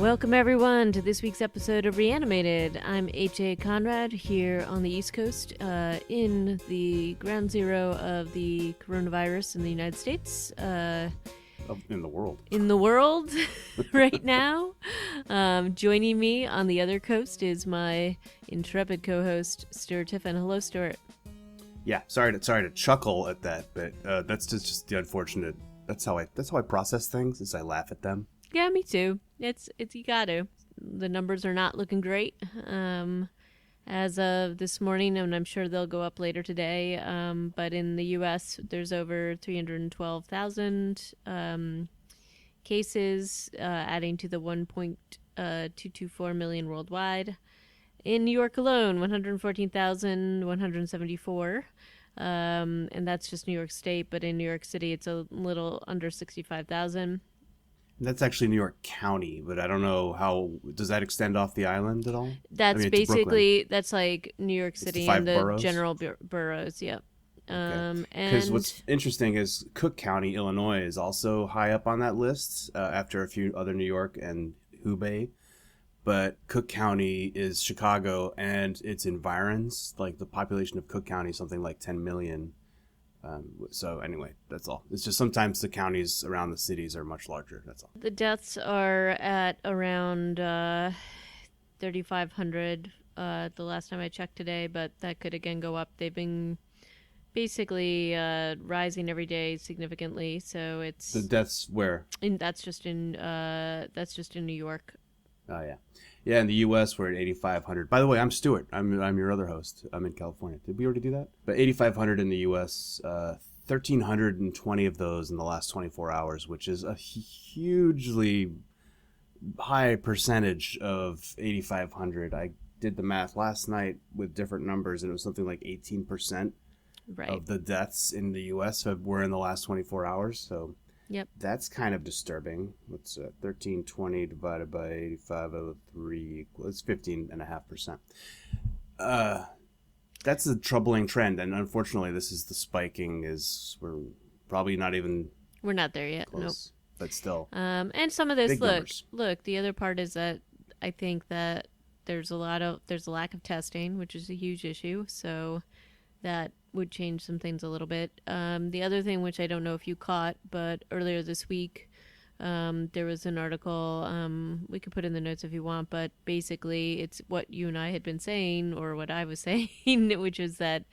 Welcome everyone to this week's episode of Reanimated. I'm H.A. Conrad here on the East Coast in the ground zero of the coronavirus in the United States. In the world. In the world right now. Joining me on the other coast is my intrepid co-host, Stuart Tiffin. Hello, Stuart. Yeah, sorry to chuckle at that, but that's just the unfortunate. That's how I process things. Is I laugh at them. Yeah, me too. It's you gotta. The numbers are not looking great as of this morning, and I'm sure they'll go up later today. But in the U.S., there's over 312,000 cases, adding to the 1.224 million worldwide. In New York alone, 114,174. And that's just New York State, but in New York City, it's a little under 65,000. That's actually New York County, but I don't know how does that extend off the island at all? That's basically that's like New York City and the boroughs? general boroughs. Yep. Because And what's interesting is Cook County, Illinois, is also high up on that list after a few other New York and Hubei. But Cook County is Chicago and its environs. Like the population of Cook County is something like 10 million. So anyway, that's all. It's just sometimes the counties around the cities are much larger. That's all. the deaths are at around 3,500 the last time I checked today, but that could again go up. They've been basically rising every day significantly. So it's The deaths where? that's just in New York. Oh, yeah. Yeah, in the U.S., we're at 8,500. By the way, I'm Stuart. I'm your other host. I'm in California. Did we already do that? But 8,500 in the U.S., 1,320 of those in the last 24 hours, which is a hugely high percentage of 8,500. I did the math last night with different numbers, and it was something like 18% of the deaths in the U.S. were in the last 24 hours, so... Yep. That's kind of disturbing. What's 1320 divided by 85 over 3 equals 15.5%. That's a troubling trend, and unfortunately, this is the spiking. We're probably not even. We're not there yet. Close, Nope. But still. And some of this, big numbers. look. The other part is that I think that there's a lack of testing, which is a huge issue. So that would change some things a little bit. The other thing, which I don't know if you caught, but earlier this week, there was an article, we could put in the notes if you want, but basically it's what you and I had been saying, or what I was saying, which is that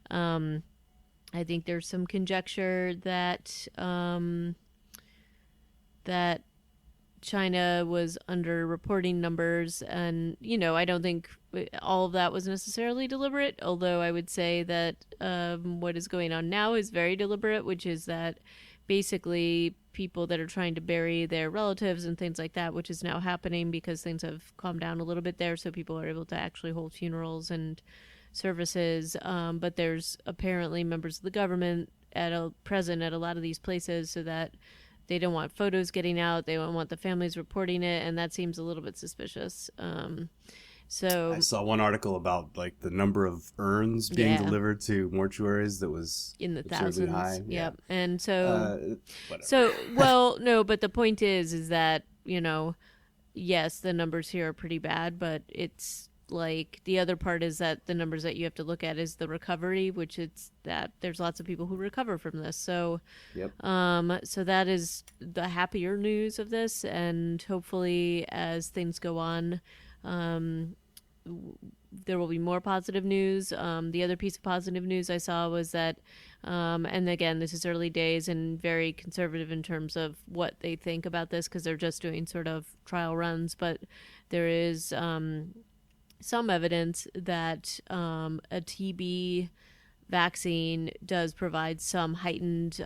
I think there's some conjecture that that China was underreporting numbers, and I don't think all of that was necessarily deliberate, although I would say that what is going on now is very deliberate, which is that basically people that are trying to bury their relatives and things like that, which is now happening because things have calmed down a little bit there, so people are able to actually hold funerals and services, but there's apparently members of the government present at a lot of these places, so that they don't want photos getting out. They don't want the families reporting it, and that seems a little bit suspicious. So I saw one artitle about like the number of urns being delivered to mortuaries that was in the absurdly thousands. high. Yep. And so, whatever. no, but the point is that yes, the numbers here are pretty bad, but it's like the other part is that the numbers that you have to look at is the recovery, which it's that there's lots of people who recover from this. So, Yep. So that is the happier news of this, and hopefully as things go on, there will be more positive news. The other piece of positive news I saw was that, and again, this is early days and very conservative in terms of what they think about this, because they're just doing sort of trial runs, but there is some evidence that a TB vaccine does provide some heightened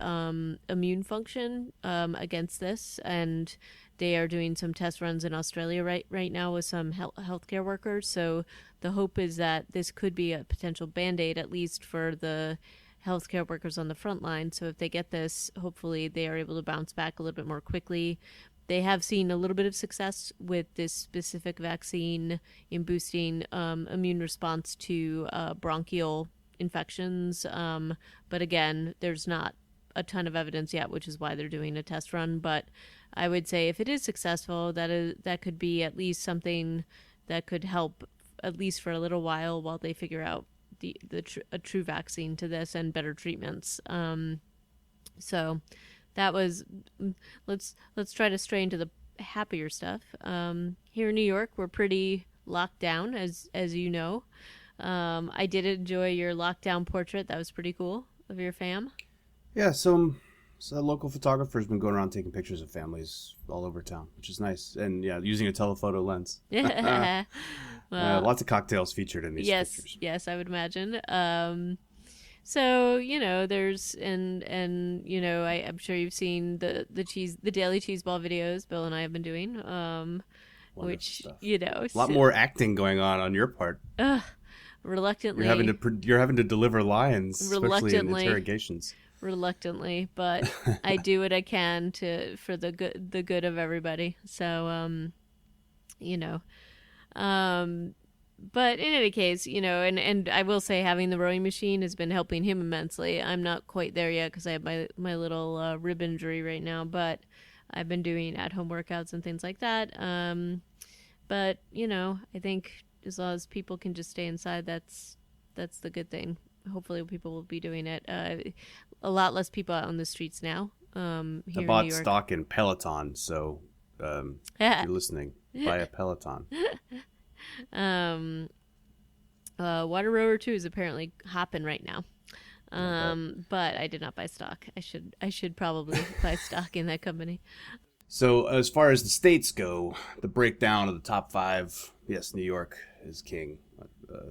immune function against this, and they are doing some test runs in Australia right now with some healthcare workers. So the hope is that this could be a potential Band-Aid, at least for the healthcare workers on the front line. So if they get this, hopefully they are able to bounce back a little bit more quickly. They have seen a little bit of success with this specific vaccine in boosting immune response to bronchial infections. But again, there's not a ton of evidence yet, which is why they're doing a test run. But I would say if it is successful, that could be at least something that could help at least for a little while they figure out a true vaccine to this and better treatments. So that was let's try to stray into the happier stuff. Here in New York, we're pretty locked down, as you know. I did enjoy your lockdown portrait. That was pretty cool of your fam. Yeah, so a local photographer's been going around taking pictures of families all over town, which is nice. And yeah, using a telephoto lens. Well, Lots of cocktails featured in these pictures. Yes, I would imagine. So there's and I'm sure you've seen the daily cheese ball videos Bill and I have been doing. Which stuff. A lot more acting going on your part. Reluctantly, you're having to deliver lines, especially in interrogations. Reluctantly, but I do what I can for the good of everybody. So but in any case, and I will say having the rowing machine has been helping him immensely. I'm not quite there yet because I have my little rib injury right now, but I've been doing at-home workouts and things like that. But I think as long as people can just stay inside, that's the good thing. Hopefully people will be doing it. A lot less people out on the streets now. Here I bought stock in Peloton, so if you're listening, buy a Peloton. Water Rower 2 is apparently hopping right now. But I did not buy stock. I should probably buy stock in that company. So as far as the states go, the breakdown of the top 5, yes, New York is king,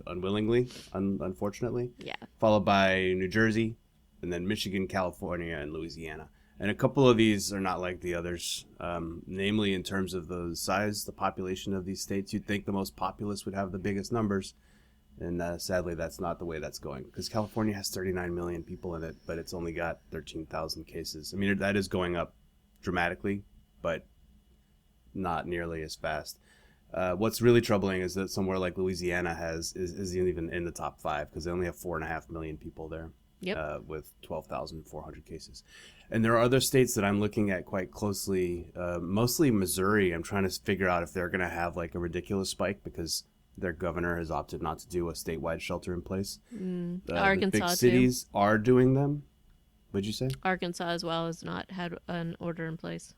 unwillingly, unfortunately. Yeah. Followed by New Jersey, and then Michigan, California, and Louisiana. And a couple of these are not like the others, namely in terms of the size, the population of these states. You'd think the most populous would have the biggest numbers. And sadly, that's not the way that's going. Because California has 39 million people in it, but it's only got 13,000 cases. I mean, that is going up dramatically, but not nearly as fast. What's really troubling is that somewhere like Louisiana isn't even in the top 5 because they only have 4.5 million people there. Yep. With 12,400 cases. And there are other states that I'm looking at quite closely, mostly Missouri. I'm trying to figure out if they're going to have like a ridiculous spike because their governor has opted not to do a statewide shelter in place. Arkansas, the big cities are doing them. What'd you say? Arkansas as well has not had an order in place.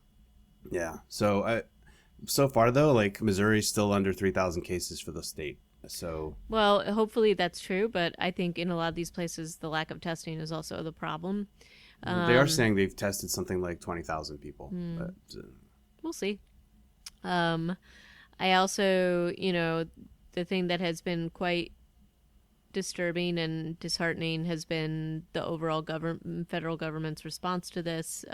Yeah. So far, though, like Missouri's still under 3,000 cases for the state. So well, hopefully that's true, but I think in a lot of these places the lack of testing is also the problem. They are saying they've tested something like 20,000 people. But, we'll see. I also, the thing that has been quite disturbing and disheartening has been the overall federal government's response to this.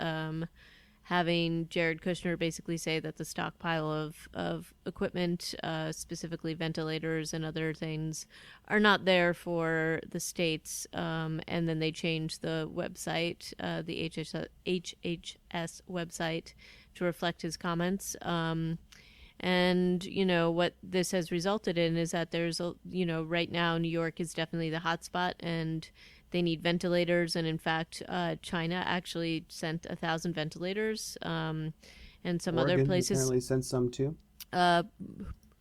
Having Jared Kushner basically say that the stockpile of equipment, specifically ventilators and other things, are not there for the states, and then they changed the website, the HHS website, to reflect his comments. And, what this has resulted in is that there's, right now New York is definitely the hotspot and they need ventilators. And in fact, China actually sent 1,000 ventilators, and some Oregon other places apparently sent some too.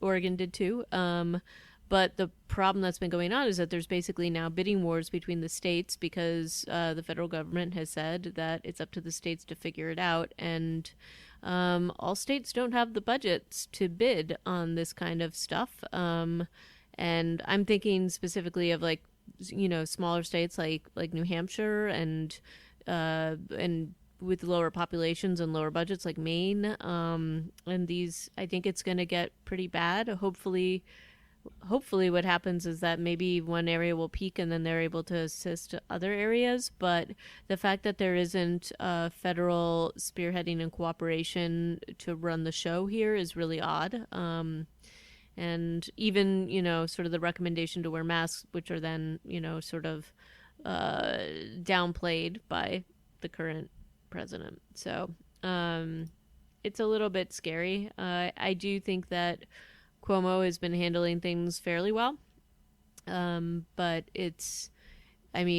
Oregon did too. But the problem that's been going on is that there's basically now bidding wars between the states because the federal government has said that it's up to the states to figure it out. And all states don't have the budgets to bid on this kind of stuff. And I'm thinking specifically of like, smaller states like New Hampshire and with lower populations and lower budgets like Maine. And these, I think it's going to get pretty bad. Hopefully what happens is that maybe one area will peak and then they're able to assist other areas. But the fact that there isn't federal spearheading and cooperation to run the show here is really odd. And even, sort of the recommendation to wear masks, which are then, sort of downplayed by the current president. So it's a little bit scary. I do think that Cuomo has been handling things fairly well. But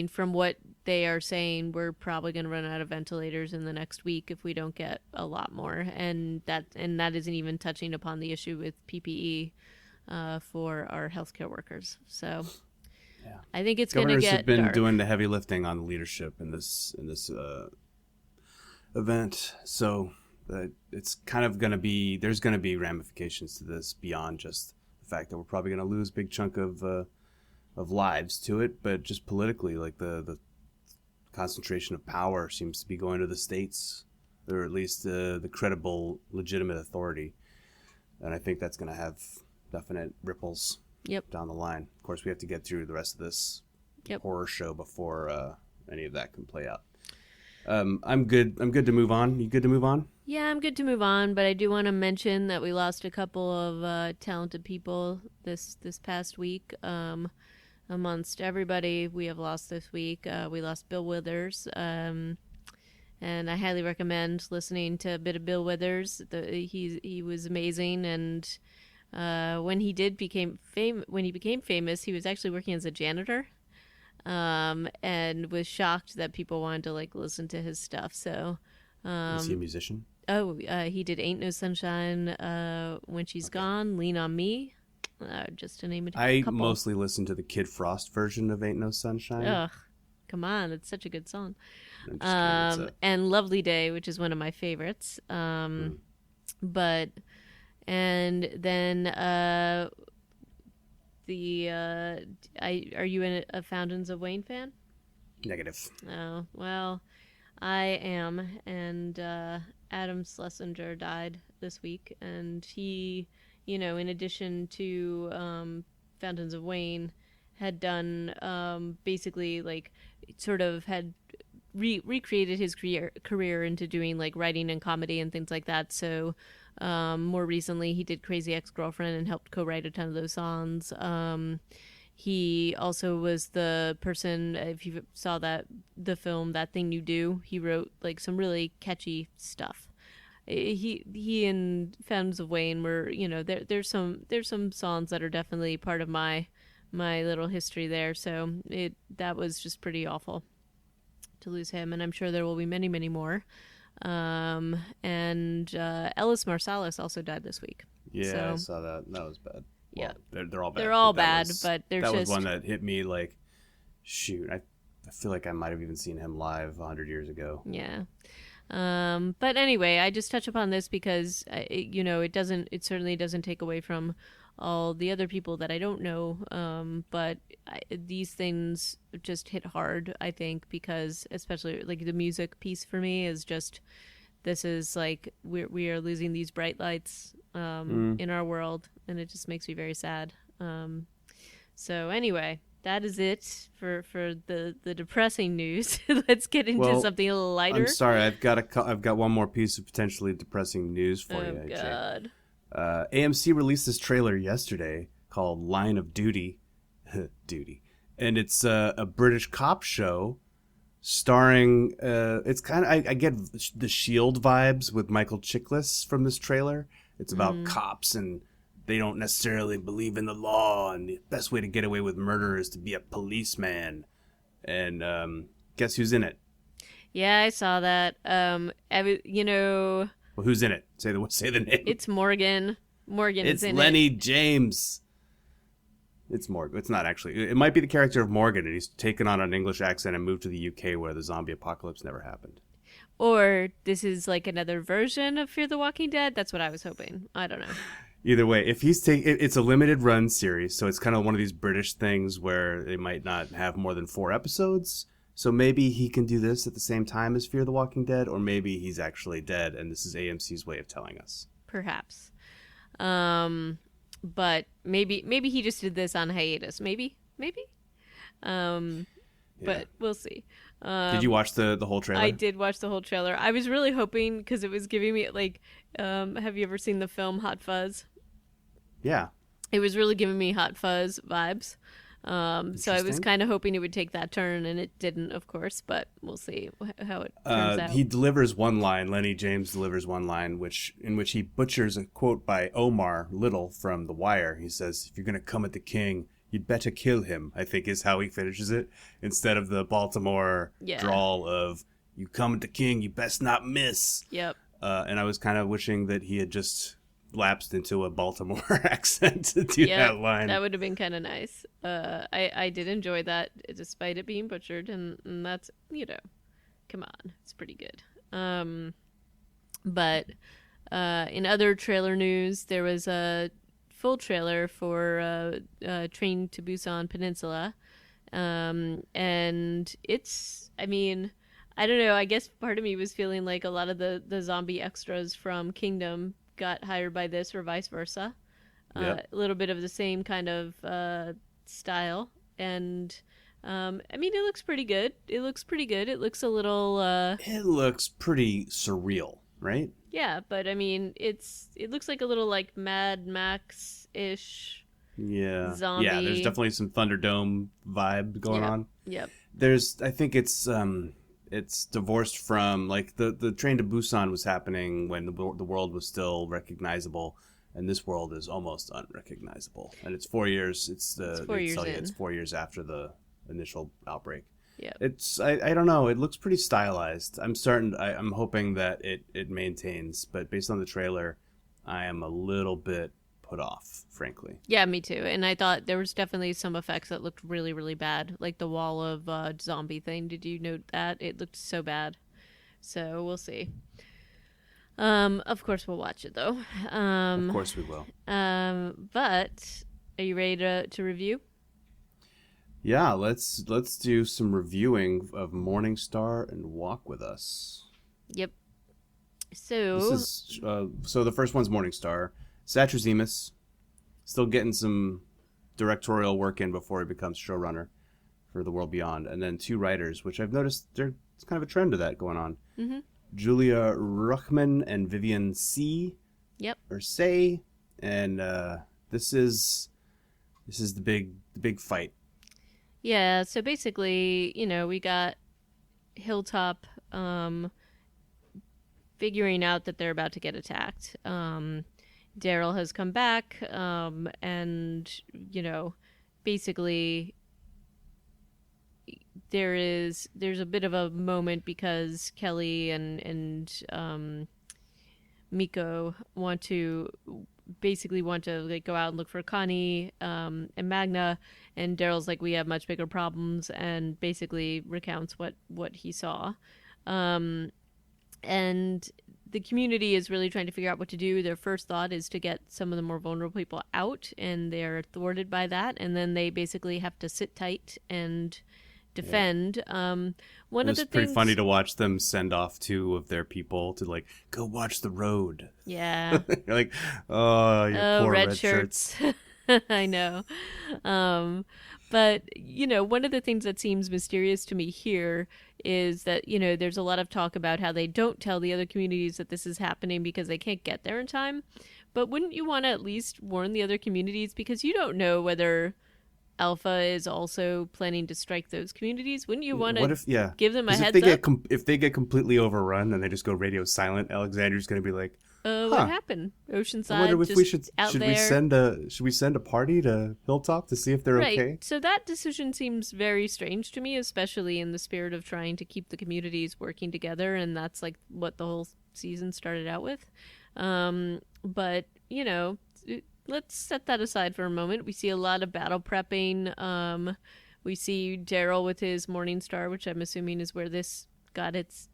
from what they are saying we're probably going to run out of ventilators in the next week if we don't get a lot more, and that isn't even touching upon the issue with PPE for our healthcare workers. So Yeah. I think it's going to Governors get have been dark. doing the heavy lifting on leadership in this event, so it's kind of going to be, there's going to be ramifications to this beyond just the fact that we're probably going to lose a big chunk of lives to it, but just politically, like the concentration of power seems to be going to the states, or at least the credible, legitimate authority, and I think that's going to have definite ripples Yep. down the line. Of course, we have to get through the rest of this Yep. horror show before any of that can play out. I'm good to move on. You good to move on? Yeah, I'm good to move on, but I do want to mention that we lost a couple of talented people this past week. Amongst everybody we have lost this week, we lost Bill Withers, and I highly recommend listening to a bit of Bill Withers. He was amazing, and when he became famous, he was actually working as a janitor. And was shocked that people wanted to like listen to his stuff. So, Is he a musician? he did "Ain't No Sunshine," "When She's Gone," "Lean on Me," just to name a I couple. mostly listen to the Kid Frost version of "Ain't No Sunshine." Ugh, come on, it's such a good song. I'm just kidding, And "Lovely Day," which is one of my favorites. But and then are you a Fountains of Wayne fan? negative. Oh, well, I am. And Adam Schlesinger died this week. And he, in addition to Fountains of Wayne, had done basically like sort of had recreated his career into doing like writing and comedy and things like that. So more recently, he did Crazy Ex-Girlfriend and helped co-write a ton of those songs. He also was the person, if you saw the film That Thing You Do, he wrote like some really catchy stuff. He and Fountains of Wayne were, there's some songs that are definitely part of my little history there. So that was just pretty awful to lose him, and I'm sure there will be many, many more. And Ellis Marsalis also died this week. Yeah, So, I saw that. That was bad. Yeah. Well, they're all bad. They're all But that bad, was- but there's that was just one that hit me like, shoot, I feel like I might have even seen him live 100 years ago. yeah. But anyway, I just touch upon this because it certainly doesn't take away from all the other people that I don't know. But these things just hit hard, I think, because especially like the music piece for me is just, this is like we are losing these bright lights in our world, and it just makes me very sad. So anyway, that is it for the depressing news. Let's get into something a little lighter. I'm sorry, I've got one more piece of potentially depressing news for you. Oh God. AMC released this trailer yesterday called Line of Duty, and it's a British cop show starring. It's kind of I get the Shield vibes with Michael Chiklis from this trailer. It's about cops, and they don't necessarily believe in the law, and the best way to get away with murder is to be a policeman. And guess who's in it? Yeah, I saw that. Well, who's in it? Say the name. It's Morgan. Morgan It's is in Lenny it. James. It's Morgan. It's not actually. It might be the character of Morgan, and he's taken on an English accent and moved to the UK where the zombie apocalypse never happened. Or this is like another version of Fear the Walking Dead. That's what I was hoping. I don't know. Either way, if he's it's a limited run series, so it's kind of one of these British things where they might not have more than 4 episodes. So maybe he can do this at the same time as Fear the Walking Dead, or maybe he's actually dead, and this is AMC's way of telling us. Perhaps. But maybe he just did this on hiatus. Maybe. But we'll see. Did you watch the whole trailer? I did watch the whole trailer. I was really hoping, because it was giving me like, have you ever seen the film Hot Fuzz? Yeah. It was really giving me Hot Fuzz vibes. So I was kind of hoping it would take that turn, and it didn't, of course, but we'll see how it turns out. He delivers one line. Lenny James delivers one line, in which he butchers a quote by Omar Little from The Wire. He says, "If you're going to come at the king, "You'd better kill him," I think is how he finishes it, instead of the Baltimore Yeah. drawl of, "You come at the king, you best not miss." Yep. And I was kind of wishing that he had just lapsed into a Baltimore accent to do Yep. that line. That would have been kind of nice. I did enjoy that despite it being butchered, and that's, come on, it's pretty good. But in other trailer news, there was a full trailer for Train to Busan Peninsula. And it's, I mean, I don't know, I guess part of me was feeling like a lot of the zombie extras from Kingdom got hired by this or vice versa. Yep. A little bit of the same kind of style. And I mean, it looks pretty good. It looks a little It looks pretty surreal, right? yeah, but I mean, it looks like a little like Mad Max ish Yeah. zombie. Yeah, there's definitely some Thunderdome vibe going on. Yep. I think it's divorced from, like, the Train to Busan was happening when the world was still recognizable, and this world is almost unrecognizable. And it's 4 years. It's 4 years in. It's 4 years after the initial outbreak. Yep. It's I don't know. It looks pretty stylized. I'm hoping that it maintains, but based on the trailer, I am a little bit put off, frankly. Yeah, me too. And I thought there was definitely some effects that looked really, really bad, like the wall of zombie thing. Did you note that? It looked so bad. So we'll see. Of course we'll watch it though. Of course we will. But are you ready to review? Yeah, let's do some reviewing of Morningstar and Walk With Us. Yep. So This is so the first one's Morningstar. Satrazemis still getting some directorial work in before he becomes showrunner for The World Beyond, and then 2 writers, which I've noticed there's kind of a trend of that going on. Mm-hmm. Julia Ruchman and Vivian C. Yep. Or Say, and this is the big fight. Yeah, so basically, we got Hilltop figuring out that they're about to get attacked. Daryl has come back, and, basically there's a bit of a moment because Kelly and Miko want to like go out and look for Connie and Magna, and Daryl's like, we have much bigger problems, and basically recounts what he saw. And the community is really trying to figure out what to do. Their first thought is to get some of the more vulnerable people out, and they're thwarted by that, and then they basically have to sit tight and defend. It One of was the pretty things, funny to watch them send off 2 of their people to, like, go watch the road. yeah. You're like, oh, your poor red shirts. I know. But, one of the things that seems mysterious to me here is that, there's a lot of talk about how they don't tell the other communities that this is happening because they can't get there in time. But wouldn't you want to at least warn the other communities? Because you don't know whether Alpha is also planning to strike those communities. Wouldn't you want to give them a heads up? If they get completely overrun and they just go radio silent, Alexander's going to be like, what happened? Oceanside. I wonder if we should out we there. should we send a party to Hilltop to see if they're Right. okay? So that decision seems very strange to me, especially in the spirit of trying to keep the communities working together, and that's like what the whole season started out with. But let's set that aside for a moment. We see a lot of battle prepping. We see Daryl with his Morningstar, which I'm assuming is where this got its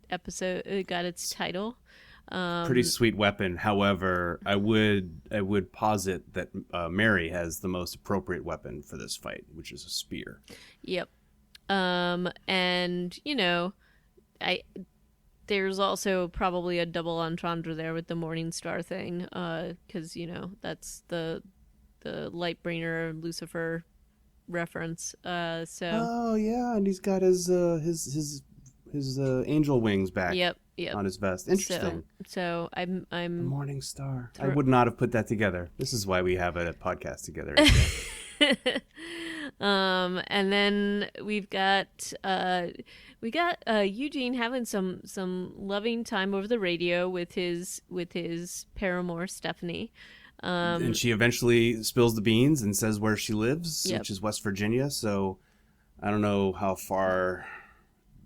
title. Pretty sweet weapon. However, I would posit that Mary has the most appropriate weapon for this fight, which is a spear. Yep. And there's also probably a double entendre there with the Morningstar thing, because that's the Lightbringer Lucifer reference. So. Oh yeah, and he's got his angel wings back. Yep. On his vest. Interesting. So I'm Morningstar. I would not have put that together. This is why we have a podcast together. And then we got Eugene having some loving time over the radio with his paramour Stephanie. And she eventually spills the beans and says where she lives, Yep. which is West Virginia. So I don't know how far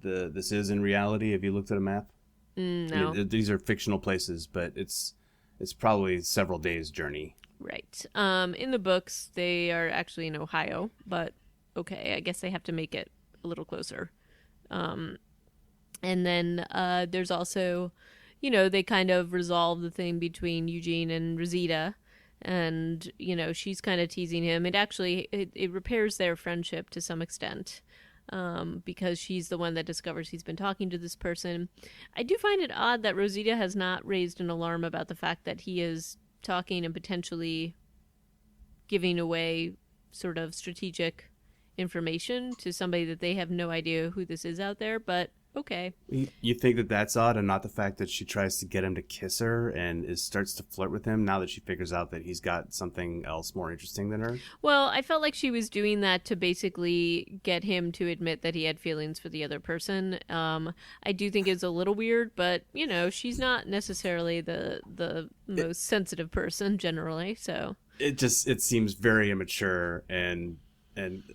this is in reality. Have you looked at a map? I No. mean, these are fictional places, but it's probably several days' journey. Right. In the books, they are actually in Ohio, but okay, I guess they have to make it a little closer. And then there's also, they kind of resolve the thing between Eugene and Rosita. And, she's kind of teasing him. It repairs their friendship to some extent. Because she's the one that discovers he's been talking to this person. I do find it odd that Rosita has not raised an alarm about the fact that he is talking and potentially giving away sort of strategic information to somebody that they have no idea who this is out there, but okay. You think that that's odd, and not the fact that she tries to get him to kiss her and starts to flirt with him now that she figures out that he's got something else more interesting than her? Well, I felt like she was doing that to basically get him to admit that he had feelings for the other person. I do think it's a little weird, but she's not necessarily the most sensitive person generally. So it seems very immature and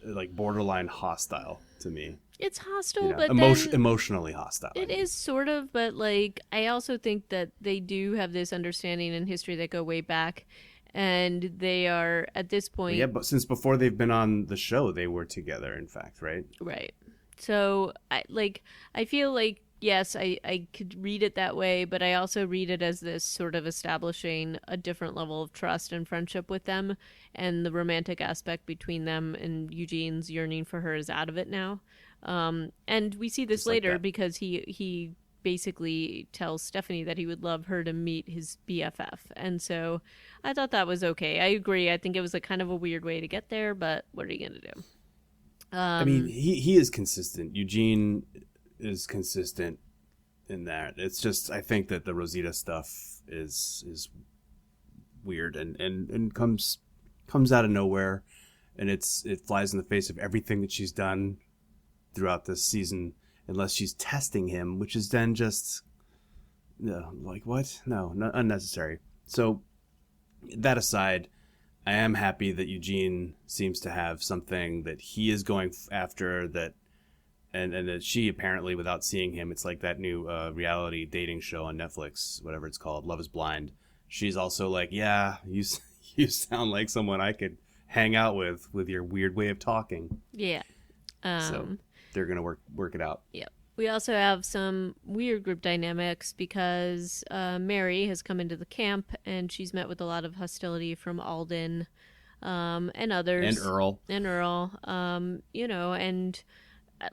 like borderline hostile to me. it's hostile, Emotionally hostile. It is sort of, but like I also think that they do have this understanding and history that go way back, and they are at this point. Yeah, but since before they've been on the show, they were together. In fact, right? Right. So I feel like yes, I could read it that way, but I also read it as this sort of establishing a different level of trust and friendship with them, and the romantic aspect between them and Eugene's yearning for her is out of it now. And we see this Just like later that. because he basically tells Stephanie that he would love her to meet his BFF. And so I thought that was okay. I agree. I think it was a kind of a weird way to get there, but what are you going to do? I mean, he is consistent. Eugene is consistent in that. It's just I think that the Rosita stuff is weird and comes out of nowhere, and it flies in the face of everything that she's done throughout this season, unless she's testing him, which is then just like what? No, not unnecessary. So that aside, I am happy that Eugene seems to have something that he is going after, that and that she apparently, without seeing him, it's like that new reality dating show on Netflix, whatever it's called, Love is Blind. She's also like, yeah, you sound like someone I could hang out with your weird way of talking. Yeah. So they're gonna work it out. Yep. We also have some weird group dynamics because Mary has come into the camp and she's met with a lot of hostility from Alden and others. And Earl. And Earl. And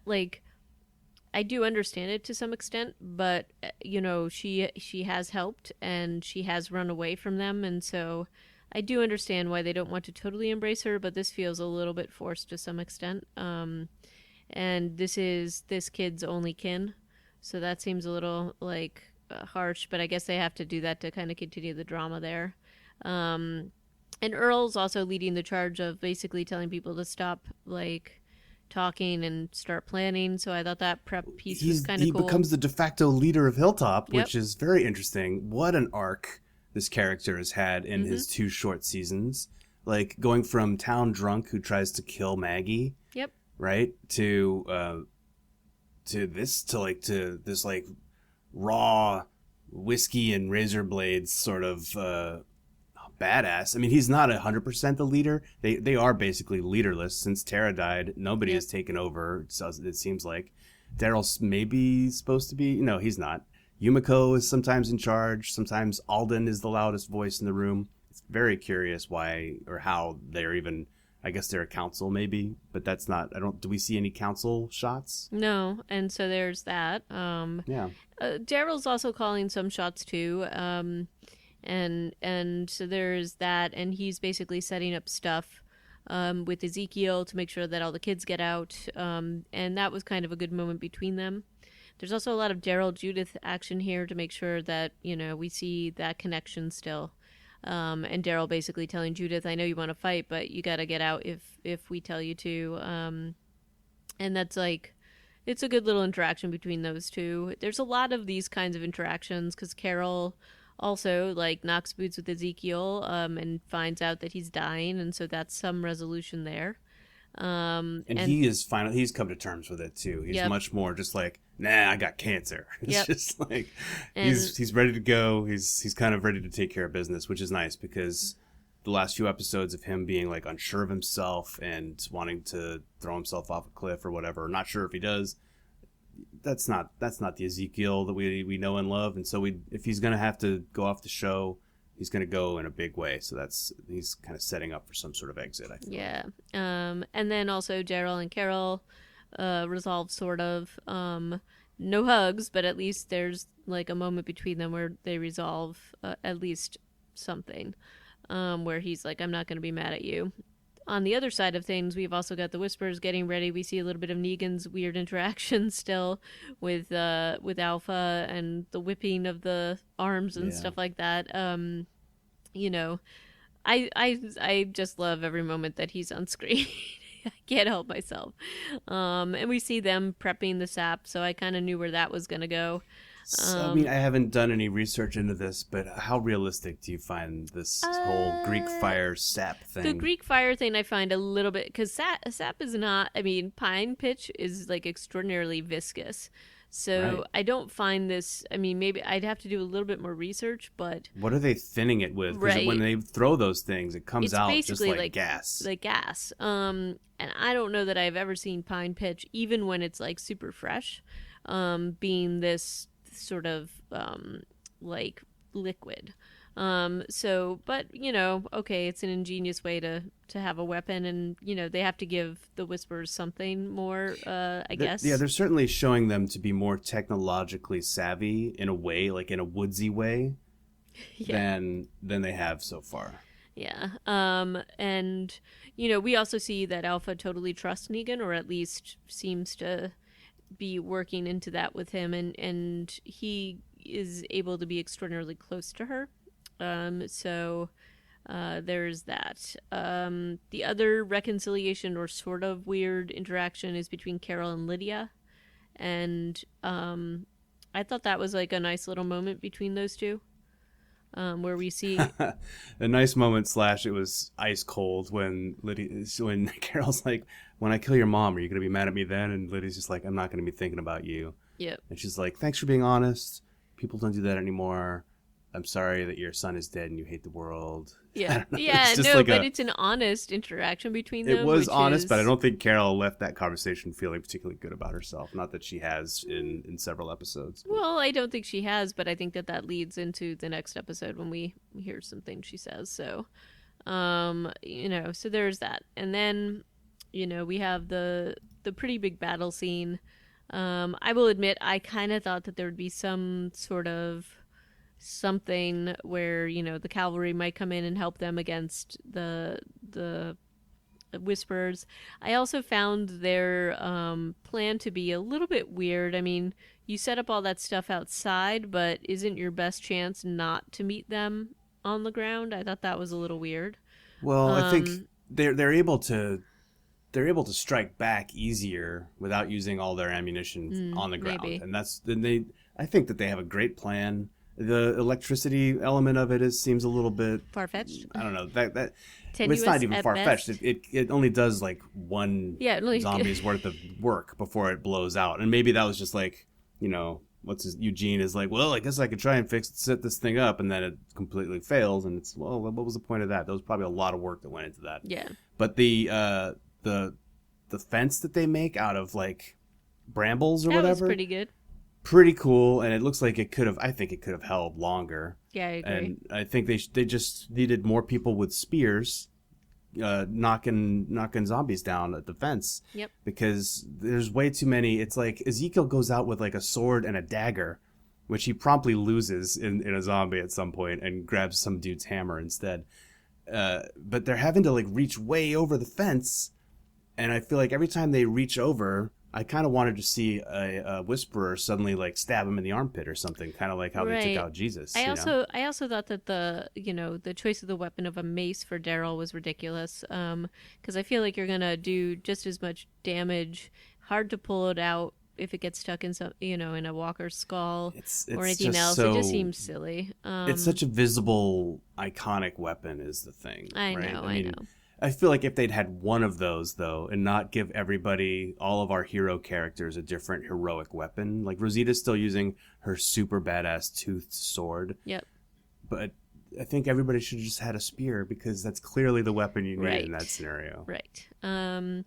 like I do understand it to some extent, but she has helped and she has run away from them, and so I do understand why they don't want to totally embrace her, but this feels a little bit forced to some extent. And this is this kid's only kin, so that seems a little like harsh, but I guess they have to do that to kind of continue the drama there. And Earl's also leading the charge of basically telling people to stop like talking and start planning, so I thought that prep piece was kind of cool. He becomes the de facto leader of Hilltop, Yep. which is very interesting. What an arc this character has had in his 2 short seasons. Like going from town drunk who tries to kill Maggie, Yep. right, to this like raw whiskey and razor blades sort of badass. I mean, he's not 100% the leader. They are basically leaderless since Tara died. Nobody has taken over. So it seems like Daryl's maybe supposed to be. No, he's not. Yumiko is sometimes in charge. Sometimes Alden is the loudest voice in the room. It's very curious why or how they're even. I guess they're a council maybe, but that's not. Do we see any council shots? No, and so there's that. Yeah. Daryl's also calling some shots too. And so there's that, and he's basically setting up stuff with Ezekiel to make sure that all the kids get out, and that was kind of a good moment between them. There's also a lot of Daryl Judith action here to make sure that we see that connection still, and Daryl basically telling Judith, I know you want to fight, but you got to get out if we tell you to, and that's like it's a good little interaction between those two. There's a lot of these kinds of interactions because Carol also like knocks boots with Ezekiel, and finds out that he's dying, and so that's some resolution there. And And he's come to terms with it too. He's yep, much more just like, nah, I got cancer. It's yep, just like and he's ready to go. He's kind of ready to take care of business, which is nice because the last few episodes of him being like unsure of himself and wanting to throw himself off a cliff or whatever, not sure if he does. That's not the Ezekiel that we know and love. And so if he's gonna have to go off the show, he's gonna go in a big way. So he's kind of setting up for some sort of exit, I feel. yeah. And then also Daryl and Carol resolve sort of. No hugs, but at least there's like a moment between them where they resolve at least something. Where he's like, I'm not going to be mad at you. On the other side of things, we've also got the Whispers getting ready. We see a little bit of Negan's weird interaction still with Alpha and the whipping of the arms and Yeah. stuff like that. You know, I just love every moment that he's on screen. I can't help myself. And we see them prepping the sap, so I kind of knew where that was gonna go. So, I mean, I haven't done any research into this, but how realistic do you find this whole Greek Uh, fire sap the thing? Greek fire thing I find a little bit because sap is not. I mean, pine pitch is like extraordinarily viscous, so Right. I don't find this. I mean, maybe I'd have to do a little bit more research, but What are they thinning it with? Because when right, they throw those things, it comes it's out just basically like gas. like gas. And I don't know that I've ever seen pine pitch, even when it's like super fresh, being this sort of like liquid. So, but okay, it's an ingenious way to have a weapon, and they have to give the Whisperers something more, I Yeah, guess. they're certainly showing them to be more technologically savvy in a way, like in a woodsy way, Yeah, than they have so far. yeah. And we also see that Alpha totally trusts Negan, or at least seems to be working into that with him, and he is able to be extraordinarily close to her. So there's that. The other reconciliation or sort of weird interaction is between Carol and Lydia, and I thought that was like a nice little moment between those two, where we see. A nice moment slash it was ice cold when Carol's like, when I kill your mom, are you gonna be mad at me then? And Lydia's just like, I'm not gonna be thinking about you. Yep. And she's like, thanks for being honest. People don't do that anymore. I'm sorry that your son is dead and you hate the world. I Yeah, don't know. yeah, It's just no, like but it's an honest interaction between it them, was which honest, but I is. don't think Carol left that conversation feeling particularly good about herself. Not that she has in several episodes. But. Well, I don't think she has, but I think that leads into the next episode when we hear some things she says. So, so there's that, and then, we have the pretty big battle scene. I will admit, I kind of thought that there would be some sort of something where the cavalry might come in and help them against the Whisperers. I also found their plan to be a little bit weird. I mean, you set up all that stuff outside, but isn't your best chance not to meet them on the ground? I thought that was a little weird. Well, I think Um, they're able to strike back easier without using all their ammunition on the ground, maybe and I think that they have a great plan. The electricity element of it seems a little bit. far fetched, I don't know that it's tenuous not even at far fetched. best. It only does like one Yeah, like zombie's worth of work before it blows out, and maybe that was just like Eugene is like, well, I guess I could try and set this thing up, and then it completely fails, and it's well, what was the point of that? There was probably a lot of work that went into that. yeah, But the fence that they make out of like brambles or that was whatever, pretty good. pretty cool, and it looks like I think it could have held longer. Yeah, I agree. And I think they just needed more people with spears, knocking zombies down at the fence. Yep. Because there's way too many. It's like Ezekiel goes out with like a sword and a dagger, which he promptly loses in a zombie at some point, and grabs some dude's hammer instead. But they're having to like reach way over the fence, and I feel like every time they reach over, I kind of wanted to see a whisperer suddenly like stab him in the armpit or something, kind of like how they Right. took out Jesus. I also thought that the choice of the weapon of a mace for Daryl was ridiculous. Because I feel like you're gonna do just as much damage. Hard to pull it out if it gets stuck in some, in a walker's skull or It's anything just else. It just so seems silly. it's such a visible, iconic weapon is the thing, I right? know, I I mean, know. I feel like if they'd had one of those though, and not give everybody, all of our hero characters, a different heroic weapon, like Rosita's still using her super badass toothed sword, Yep. but I think everybody should have just had a spear because that's clearly the weapon you need in that Right. scenario. Right. And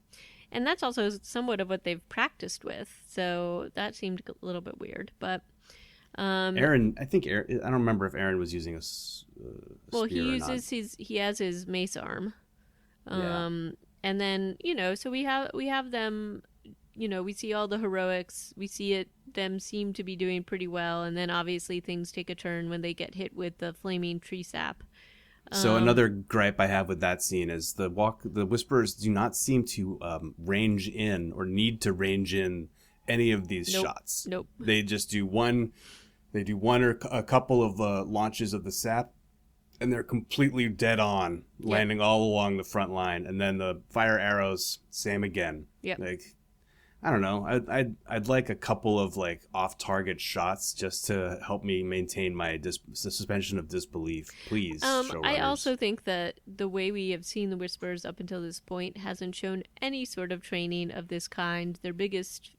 that's also somewhat of what they've practiced with. So that seemed a little bit weird, but Aaron, I think Aaron, I don't remember if Aaron was using a well, spear or not. he has his mace arm. Yeah. And then, so we have them, we see all the heroics. We see them seem to be doing pretty well, and then obviously things take a turn when they get hit with the flaming tree sap. So another gripe I have with that scene is the Whisperers do not seem to range in or need to range in any of these Nope. shots. Nope. They just do one. They do one or a couple of launches of the sap, and they're completely dead on, landing all along the front line. And then the fire arrows, same again. Yep. Like, I don't know. I'd like a couple of like off-target shots just to help me maintain my suspension of disbelief. Please, showrunners. I also think that the way we have seen the Whisperers up until this point hasn't shown any sort of training of this kind. Their biggest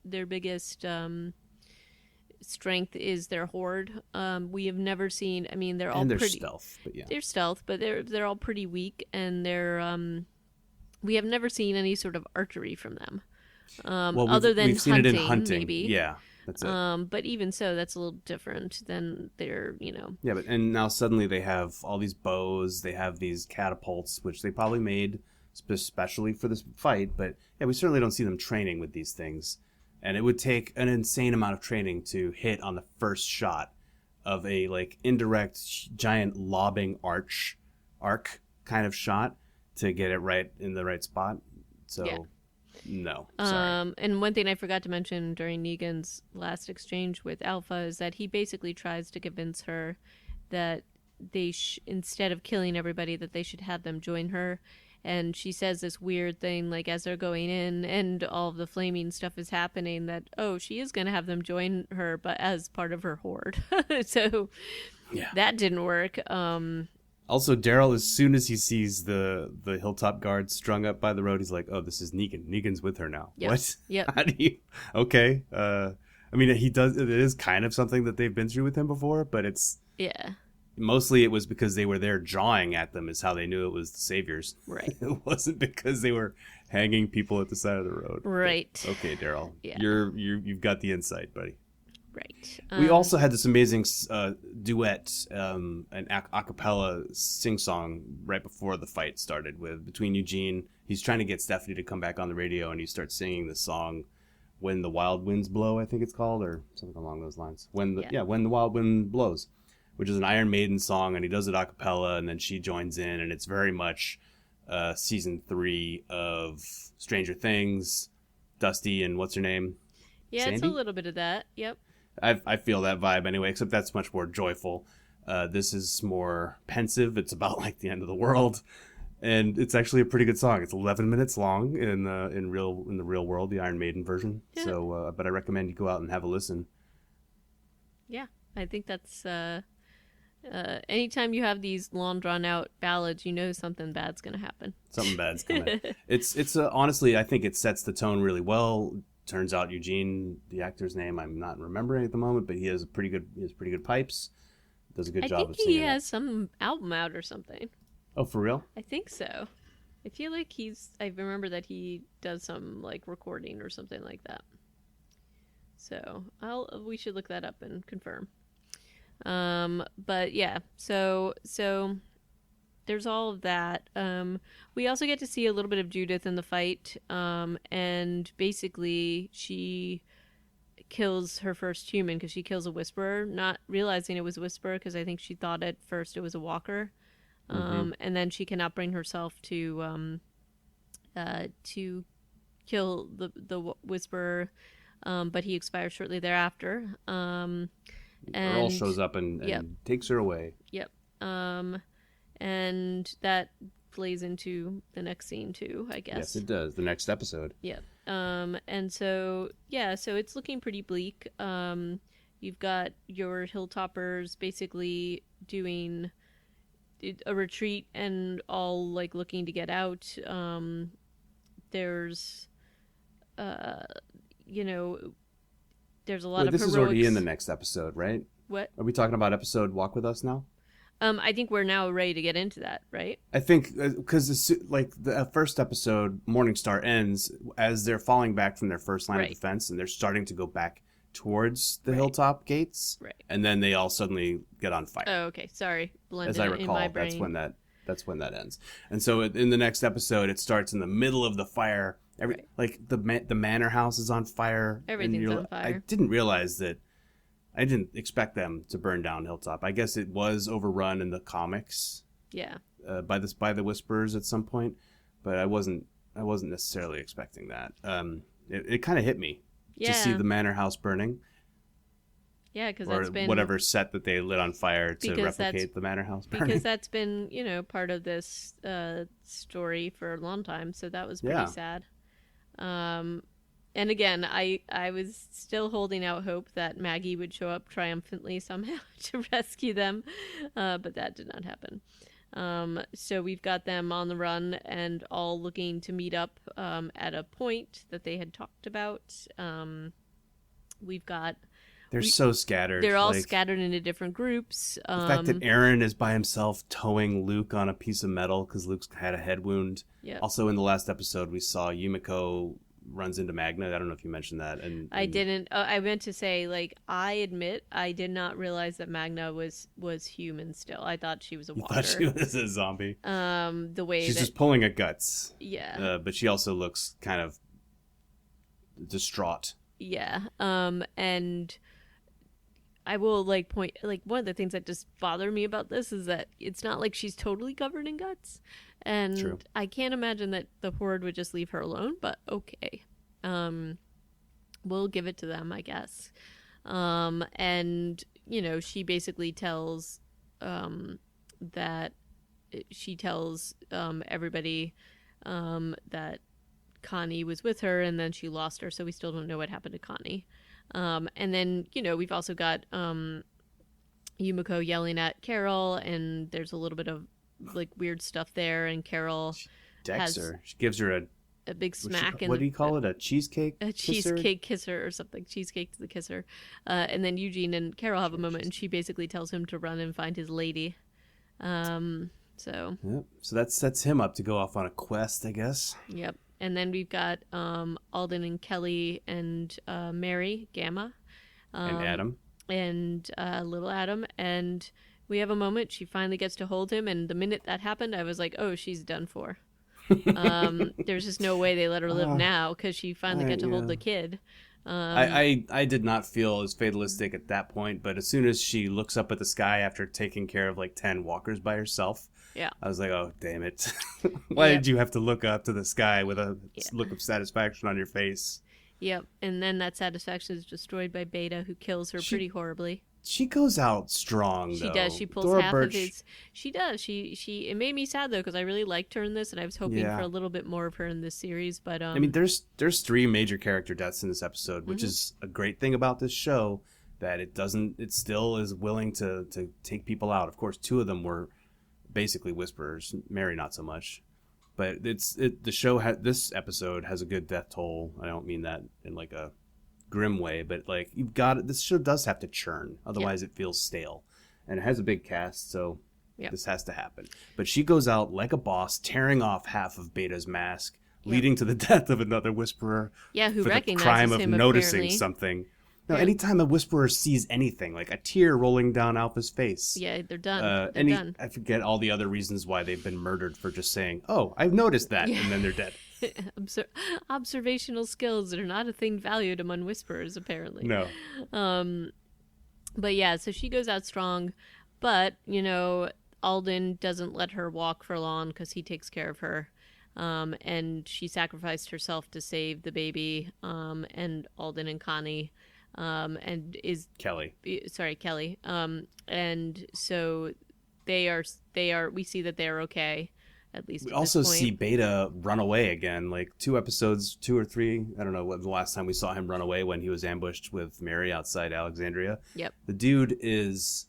strength is their horde. We have never seen. I mean, they're all pretty stealth, but yeah, they're stealth, but they're all pretty weak, and we have never seen any sort of archery from them. well, Other than we've seen it in hunting. maybe. Yeah, that's it. But even so, that's a little different than their. Yeah, but and now suddenly they have all these bows. They have these catapults, which they probably made especially for this fight. But yeah, we certainly don't see them training with these things. And it would take an insane amount of training to hit on the first shot of a like indirect giant lobbing arc kind of shot to get it right in the right spot. So Yeah. no, sorry. And one thing I forgot to mention during Negan's last exchange with Alpha is that he basically tries to convince her that they instead of killing everybody, that they should have them join her. And she says this weird thing, like as they're going in and all of the flaming stuff is happening, that, oh, she is going to have them join her, but as part of her horde. So Yeah. that didn't work. Also, Daryl, as soon as he sees the hilltop guards strung up by the road, he's like, "Oh, this is Negan. Negan's with her now." Yep. What? Yep. How do you? Okay. I mean, he does. It is kind of something that they've been through with him before, but it's Yeah. mostly it was because they were there jawing at them is how they knew it was the saviors. Right. It wasn't because they were hanging people at the side of the road. Right. But, okay, Daryl. Yeah. You've got the insight, buddy. Right. We also had this amazing duet, an a cappella sing song right before the fight started between Eugene. He's trying to get Stephanie to come back on the radio, and he starts singing the song "When the Wild Winds Blow," I think it's called, or something along those lines. When the Wild Wind Blows, which is an Iron Maiden song, and he does it a cappella, and then she joins in, and it's very much season 3 of Stranger Things. Dusty and what's her name? Yeah, Sandy? it's a little bit of that. Yep. I feel that vibe anyway, except that's much more joyful. This is more pensive. It's about like the end of the world, and it's actually a pretty good song. It's 11 minutes long in the real world, the Iron Maiden version. Yeah. So, but I recommend you go out and have a listen. Yeah, I think that's anytime you have these long drawn out ballads, you know something bad's gonna happen. Something bad's coming. It's honestly, I think it sets the tone really well. Turns out Eugene, the actor's name, I'm not remembering at the moment, but he has pretty good pipes. Does a good job of singing. I think he has some album out or something. Oh, for real? I think so. I feel like I remember that he does some like recording or something like that. So we should look that up and confirm. But yeah, so there's all of that. We also get to see a little bit of Judith in the fight, and basically she kills her first human because she kills a Whisperer, not realizing it was a Whisperer because I think she thought at first it was a Walker. And then she cannot bring herself to kill the Whisperer, but he expires shortly thereafter. Earl shows up and takes her away. Yep. And that plays into the next scene too, I guess. Yes, it does. The next episode. Yep. And so yeah, so it's looking pretty bleak. You've got your hilltoppers basically doing a retreat and all like looking to get out. There's uh you know there's a lot Wait, of this is already in the heroics. next episode, right? What? Are we talking about episode Walk With Us now? I think we're now ready to get into that, right? I think because like the first episode, Morningstar ends as they're falling back from their first line of Right. defense, and they're starting to go back towards the Right. hilltop gates, Right. and then they all suddenly get on fire. Oh, okay. Sorry, As blended I it in my recall, brain. that's when that ends. And so in the next episode, it starts in the middle of the fire. Right. Like the manor house is on fire. and Everything's on fire. I didn't realize that. I didn't expect them to burn down Hilltop. I guess it was overrun in the comics Yeah. by the Whisperers at some point, but I wasn't necessarily expecting that. It kind of hit me Yeah. to see the manor house burning, Yeah, because or that's been whatever set that they lit on fire to Because that's- replicate the manor house burning. because that's been part of this story for a long time. So that was pretty Yeah. sad. And again, I was still holding out hope that Maggie would show up triumphantly somehow to rescue them, but that did not happen. So we've got them on the run and all looking to meet up at a point that they had talked about. We've got They're so scattered. they're all like, scattered into different groups. The fact that Aaron is by himself towing Luke on a piece of metal because Luke's had a head wound. Yeah. Also, in the last episode, we saw Yumiko runs into Magna. I don't know if you mentioned that. I didn't. I meant to say, like, I admit I did not realize that Magna was human. Still, I thought she was a You walker. thought she was a zombie. The way She's that just pulling at guts. yeah, But she also looks kind of distraught. yeah. And I will like point like one of the things that just bother me about this is that it's not like she's totally covered in guts, and True. I can't imagine that the Horde would just leave her alone. But okay, we'll give it to them, I guess. And she basically tells that she tells everybody that Connie was with her, and then she lost her, so we still don't know what happened to Connie. And then, we've also got Yumiko yelling at Carol, and there's a little bit of like weird stuff there, and Carol Decks has her. She gives her a big smack what do you call it? A cheesecake? a kisser? cheesecake kisser or something. Cheesecake to the kisser. And then Eugene and Carol have a moment, and she basically tells him to run and find his lady. So Yep. So that sets him up to go off on a quest, I guess. yep. And then we've got Alden and Kelly and Mary Gamma And Adam. and little Adam, and we have a moment. She finally gets to hold him, and the minute that happened, I was like, "Oh, she's done for." There's just no way they let her live now because she finally got to hold the kid. I did not feel as fatalistic at that point, but as soon as she looks up at the sky after taking care of like 10 walkers by herself, Yeah. I was like, oh, damn it. Why Yep. did you have to look up to the sky with a Yeah. look of satisfaction on your face? Yep. And then that satisfaction is destroyed by Beta, who kills her pretty horribly. She goes out strong, She though. does. She pulls Dora half Birch, of his. She does. She. It made me sad though because I really liked her in this, and I was hoping Yeah. for a little bit more of her in this series. But I mean, there's 3 major character deaths in this episode, which Mm-hmm. is a great thing about this show, that it still is willing to take people out. Of course, 2 of them were basically whisperers. Mary not so much, but the show this episode has a good death toll. I don't mean that in like a grim way, but like this show does have to churn, otherwise it feels stale, and it has a big cast, so Yep. this has to happen. But she goes out like a boss, tearing off half of Beta's mask, leading to the death of another whisperer. yeah, who for the recognizes crime of him noticing apparently. something. No, Yeah. anytime a whisperer sees anything, like a tear rolling down Alpha's face. Yeah, they're done. They're and done. I forget all the other reasons why they've been murdered for just saying, "Oh, I've noticed that," and then they're dead. Observational skills that are not a thing valued among whisperers, apparently. No, But yeah, so she goes out strong, but Alden doesn't let her walk for long because he takes care of her, and she sacrificed herself to save the baby, and Alden and Connie, and is Kelly. sorry Kelly, and so they are we see that they are okay, at least We at this also point. see Beta run away again, like 2 episodes, 2 or 3. I don't know what the last time we saw him run away, when he was ambushed with Mary outside Alexandria. Yep. The dude is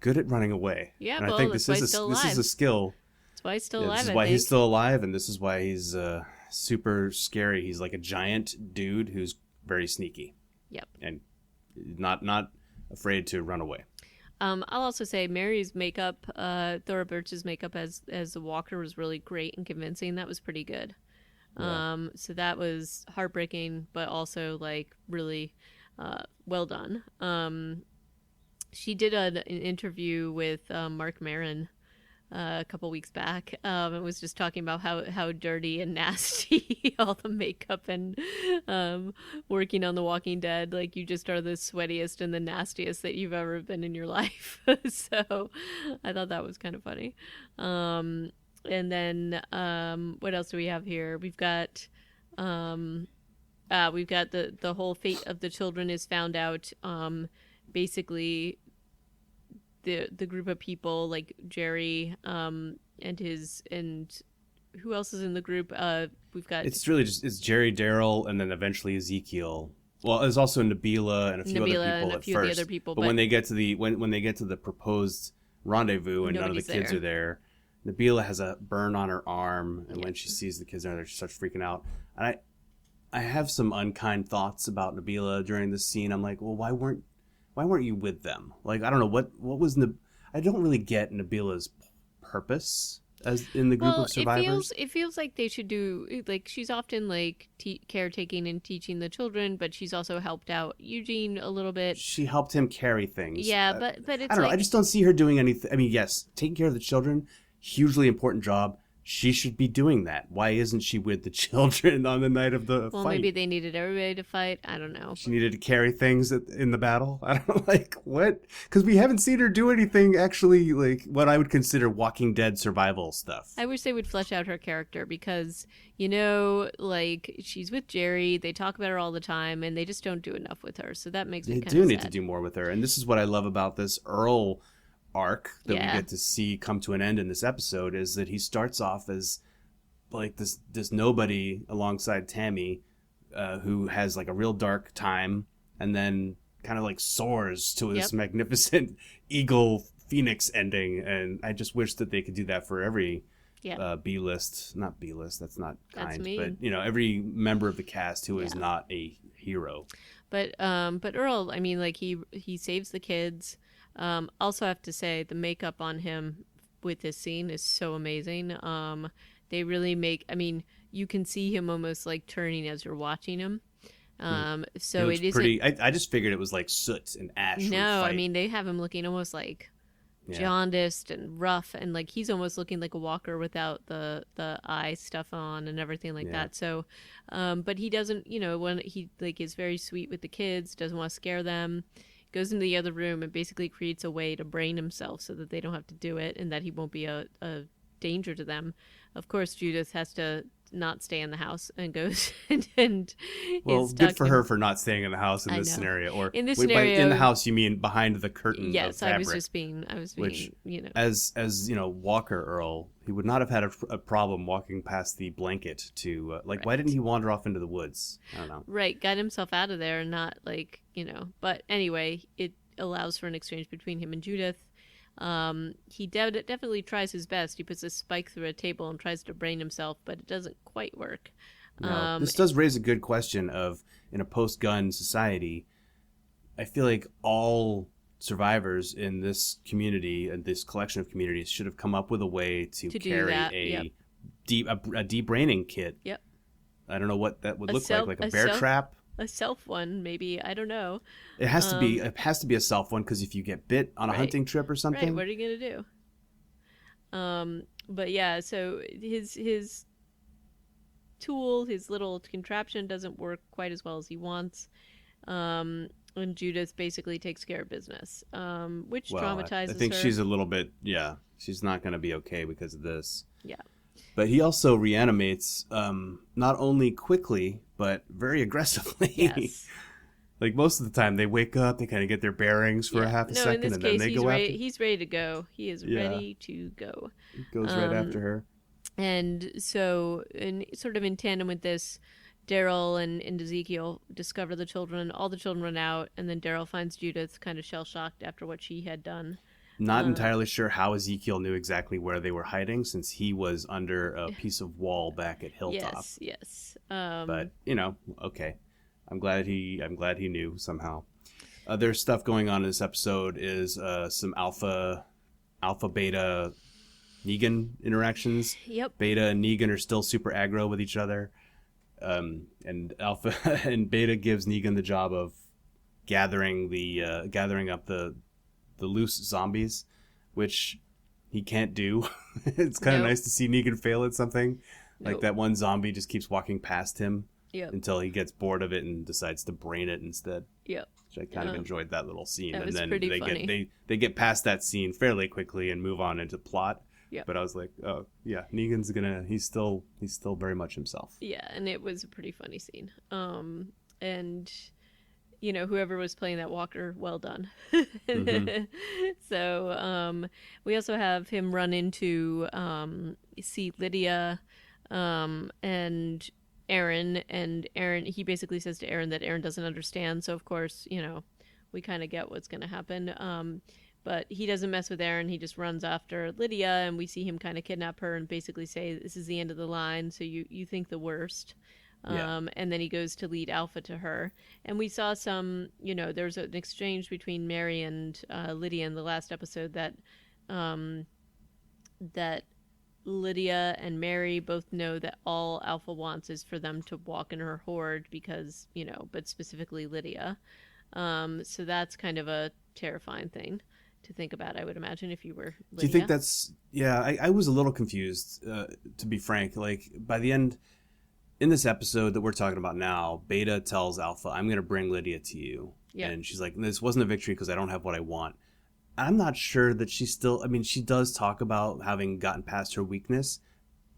good at running away, Yeah, and I well, think that's this why is he's still this is alive. a skill. That's why he's still Yeah, this alive, is I why he's think. still alive, and this is why he's super scary. He's like a giant dude who's very sneaky. Yep. And not afraid to run away. I'll also say Mary's makeup, Thora Birch's makeup as the Walker was really great and convincing. That was pretty good. Yeah. So that was heartbreaking, but also like really well done. She did an interview with Mark Maron a couple weeks back, and was just talking about how dirty and nasty all the makeup and working on The Walking Dead. Like, you just are the sweatiest and the nastiest that you've ever been in your life. So I thought that was kind of funny. And then what else do we have here? We've got the whole fate of the children is found out. Basically, the group of people like Jerry and who else is in the group? We've got It's really just it's Jerry, Daryl, and then eventually Ezekiel. Well, there's also Nabila and a few Nabila other people and a at few of the first. other people, but when they get to the when they get to the proposed rendezvous and none of the Nobody's kids there. are there, Nabila has a burn on her arm, and Yeah. when she sees the kids there, she starts freaking out. And I have some unkind thoughts about Nabila during this scene. I'm like, well, why weren't you with them? Like, I don't know what was I don't really get Nabila's purpose as in the group Well, of survivors. it feels like they should do, like, she's often like caretaking and teaching the children, but she's also helped out Eugene a little bit. She helped him carry things. Yeah, but I it's don't know. like, I just don't see her doing anything. I mean, yes, taking care of the children, hugely important job. She should be doing that. Why isn't she with the children on the night of the well, fight? maybe they needed everybody to fight. I don't know. She needed to carry things in the battle. I don't know, like, what? Because we haven't seen her do anything actually, like, what I would consider Walking Dead survival stuff. I wish they would flesh out her character because, like, she's with Jerry. They talk about her all the time, and they just don't do enough with her. So that makes me They kind do of need sad. to do more with her. And this is what I love about this Earl arc that Yeah. we get to see come to an end in this episode, is that he starts off as like this nobody alongside Tammy, who has like a real dark time, and then kind of like soars to this Yep. magnificent eagle phoenix ending. And I just wish that they could do that for every Yeah. B-list, not B-list, that's not That's kind, mean. but every member of the cast who is Yeah. not a hero. But Earl, I mean, like, he saves the kids. Also have to say the makeup on him with this scene is so amazing. They really make, I mean, you can see him almost like turning as you're watching him. So He it looks isn't. pretty. I just figured it was like soot and ash. from the No, I fight. mean, they have him looking almost like Yeah. jaundiced and rough, and like he's almost looking like a walker without the eye stuff on and everything like Yeah. that. So, but he doesn't, when he like is very sweet with the kids, doesn't want to scare them, goes into the other room and basically creates a way to brain himself so that they don't have to do it and that he won't be a danger to them. Of course, Judith has to not stay in the house and goes and Well, is good stuck for in- her for not staying in the house in I this know. scenario. Or In this wait, by in scenario- the house, you mean behind the curtain Yes, of fabric? I was being, Which, you know. as Walker Earl, he would not have had a problem walking past the blanket to like. Why Right. didn't he wander off into the woods? I don't know. Right, got himself out of there and not like, but anyway, it allows for an exchange between him and Judith. He definitely tries his best. He puts a spike through a table and tries to brain himself, but it doesn't quite work. No, this does raise a good question of, in a post-gun society, I feel like all survivors in this community and this collection of communities should have come up with a way to To do carry that, a yep. a debraining kit. Yep. I don't know what that would A look self- like a a bear self- trap. A self one, maybe. I don't know. It has to be. It has to be a self one, because if you get bit on a Right. hunting trip or something, Right, what are you going to do? But yeah, so his tool, his little contraption doesn't work quite as well as he wants. And Judith basically takes care of business, which well, traumatizes I think her. she's a little bit. Yeah, she's not going to be okay because of this. Yeah. But he also reanimates, not only quickly but very aggressively. Yes. Like, most of the time, they wake up, they kind of get their bearings for a half a No, in second, this and case, then they he's go ready. after. He's ready to go. He is Yeah. ready to go. He goes right after her. And so, sort of in tandem with this, Daryl and Ezekiel discover the children. All the children run out, and then Daryl finds Judith kind of shell shocked after what she had done. Not Uh, entirely sure how Ezekiel knew exactly where they were hiding, since he was under a piece of wall back at Hilltop. yes, yes. But okay. I'm glad he knew somehow. Other stuff going on in this episode is some alpha beta Negan interactions. Yep. Beta and Negan are still super aggro with each other. And Alpha and Beta gives Negan the job of gathering up the loose zombies, which he can't do. It's kind of Nope. nice to see Negan fail at something. Like Nope. that one zombie just keeps walking past him Yep. until he gets bored of it and decides to brain it instead. Yep. Which I kind of enjoyed that little scene. That And was then pretty funny. they get past that scene fairly quickly and move on into plot. Yep. But I was like, oh yeah, he's still very much himself. Yeah, and it was a pretty funny scene. And whoever was playing that Walker, well done. Mm-hmm. So, we also have him run into see Lydia, and Aaron, and Aaron. He basically says to Aaron that Aaron doesn't understand. So of course, we kind of get what's going to happen. But he doesn't mess with Aaron. He just runs after Lydia, and we see him kind of kidnap her and basically say, "This is the end of the line. So you think the worst." Yeah. And then he goes to lead Alpha to her. And we saw there's an exchange between Mary and Lydia in the last episode um, that Lydia and Mary both know that all Alpha wants is for them to walk in her horde because, but specifically Lydia. So that's kind of a terrifying thing to think about, I would imagine, if you were Lydia. Do you think that's... Yeah, I was a little confused, to be frank. Like, by the end... In this episode that we're talking about now, Beta tells Alpha, I'm going to bring Lydia to you. Yeah. And she's like, this wasn't a victory because I don't have what I want. I'm not sure that she does talk about having gotten past her weakness,